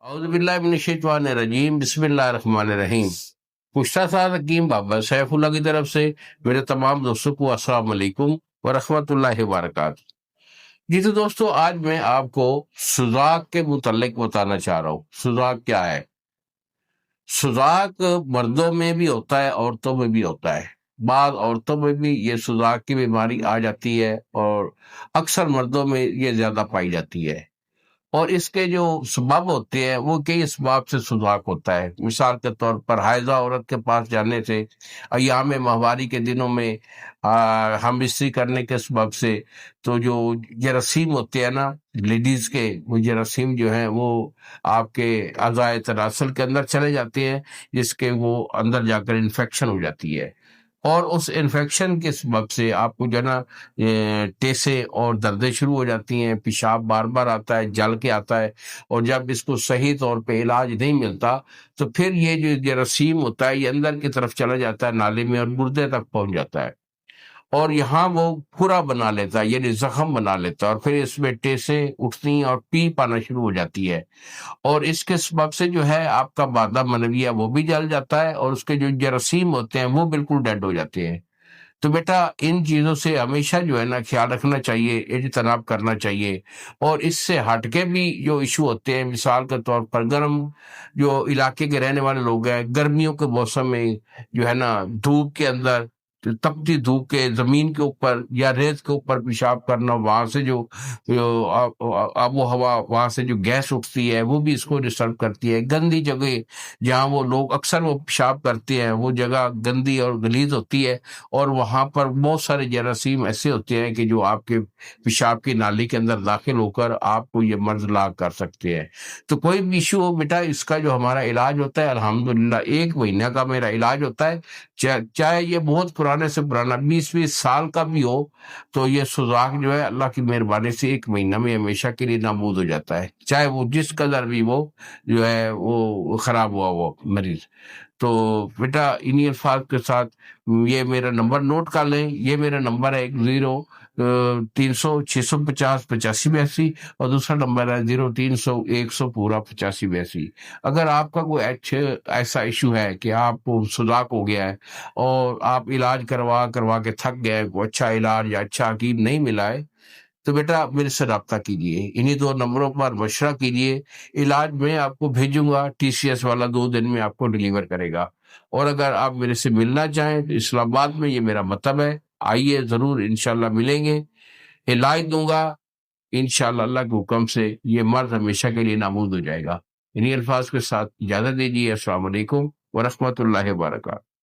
اعوذ باللہ من الشیطان الرجیم، بسم اللہ الرحمن الرحیم۔ پشتہ سال حکیم بابا سیف اللہ کی طرف سے میرے تمام دوستوں کو السلام علیکم ورحمۃ اللہ وبرکاتہ۔ جی تو دوستو، آج میں آپ کو سوزاک کے متعلق بتانا چاہ رہا ہوں۔ سوزاک کیا ہے؟ سوزاک مردوں میں بھی ہوتا ہے، عورتوں میں بھی ہوتا ہے۔ بعض عورتوں میں بھی یہ سوزاک کی بیماری آ جاتی ہے اور اکثر مردوں میں یہ زیادہ پائی جاتی ہے، اور اس کے جو اسباب ہوتے ہیں وہ کئی اسباب سے سوزاک ہوتا ہے۔ مثال کے طور پر حائضہ عورت کے پاس جانے سے، ایام ماہواری کے دنوں میں ہم استری کرنے کے سبب سے، تو جو جراثیم ہوتے ہیں نا لیڈیز کے، وہ جراثیم جو ہیں وہ آپ کے اعضائے تناسل کے اندر چلے جاتے ہیں، جس کے وہ اندر جا کر انفیکشن ہو جاتی ہے، اور اس انفیکشن کے سبب سے آپ کو جو ہے نا ٹیسے اور دردیں شروع ہو جاتی ہیں، پیشاب بار بار آتا ہے، جل کے آتا ہے، اور جب اس کو صحیح طور پہ علاج نہیں ملتا تو پھر یہ جو جراثیم ہوتا ہے یہ اندر کی طرف چلا جاتا ہے نالے میں اور گردے تک پہنچ جاتا ہے، اور یہاں وہ پورا بنا لیتا ہے، یعنی زخم بنا لیتا ہے، اور پھر اس میں ٹیسیں اٹھتی اور پیپ آنا شروع ہو جاتی ہے، اور اس کے سبب سے جو ہے آپ کا مادہ منویہ وہ بھی جل جاتا ہے، اور اس کے جو جراثیم ہوتے ہیں وہ بالکل ڈیڈ ہو جاتے ہیں۔ تو بیٹا ان چیزوں سے ہمیشہ جو ہے نا خیال رکھنا چاہیے، اجتناب کرنا چاہیے، اور اس سے ہٹ کے بھی جو ایشو ہوتے ہیں، مثال کے طور پر گرم جو علاقے کے رہنے والے لوگ ہیں، گرمیوں کے موسم میں جو ہے نا دھوپ کے اندر، تپتی دھوپ کے زمین کے اوپر یا ریت کے اوپر پیشاب کرنا، وہاں سے جو آب و ہوا، وہاں سے جو گیس اٹھتی ہے وہ بھی اس کو ڈسٹرب کرتی ہے۔ گندی جگہ جہاں وہ لوگ اکثر وہ پیشاب کرتے ہیں وہ جگہ گندی اور غلیظ ہوتی ہے، اور وہاں پر بہت سارے جراثیم ایسے ہوتے ہیں کہ جو آپ کے پیشاب کی نالی کے اندر داخل ہو کر آپ کو یہ مرض لاحق کر سکتے ہیں۔ تو کوئی بھی ایشو ہو بیٹا، اس کا جو ہمارا علاج ہوتا ہے الحمدللہ 1 مہینہ کا میرا علاج ہوتا ہے، چاہے یہ بہت پرانے سے پرانا 20 سال کا بھی ہو، تو یہ سوزاک جو ہے اللہ کی مہربانی سے 1 مہینہ میں ہمیشہ کے لیے نابود ہو جاتا ہے، چاہے وہ جس قدر بھی وہ جو ہے وہ خراب ہوا وہ مریض۔ تو بیٹا انہی الفاظ کے ساتھ یہ میرا نمبر نوٹ کر لیں، یہ میرا نمبر ہے 0300-650-8582، اور دوسرا نمبر ہے 0300-100 پورا 8582۔ اگر آپ کا کوئی ایسا ایشو ہے کہ آپ کو سوزاک ہو گیا ہے اور آپ علاج کروا کے تھک گئے، کوئی اچھا علاج یا اچھا حکیم نہیں ملا ہے، تو بیٹا میرے سے رابطہ کیجیے، انہی 2 نمبروں پر مشورہ کیجیے۔ علاج میں آپ کو بھیجوں گا، TCS والا 2 دن میں آپ کو ڈیلیور کرے گا، اور اگر آپ میرے سے ملنا چاہیں تو اسلام آباد میں یہ میرا مطلب ہے، آئیے ضرور، انشاءاللہ ملیں گے، علاج دوں گا انشاءاللہ، اللہ کے حکم سے یہ مرض ہمیشہ کے لیے نابود ہو جائے گا۔ انہی الفاظ کے ساتھ اجازت دیجیے، السلام علیکم ورحمۃ اللہ وبرکاتہ۔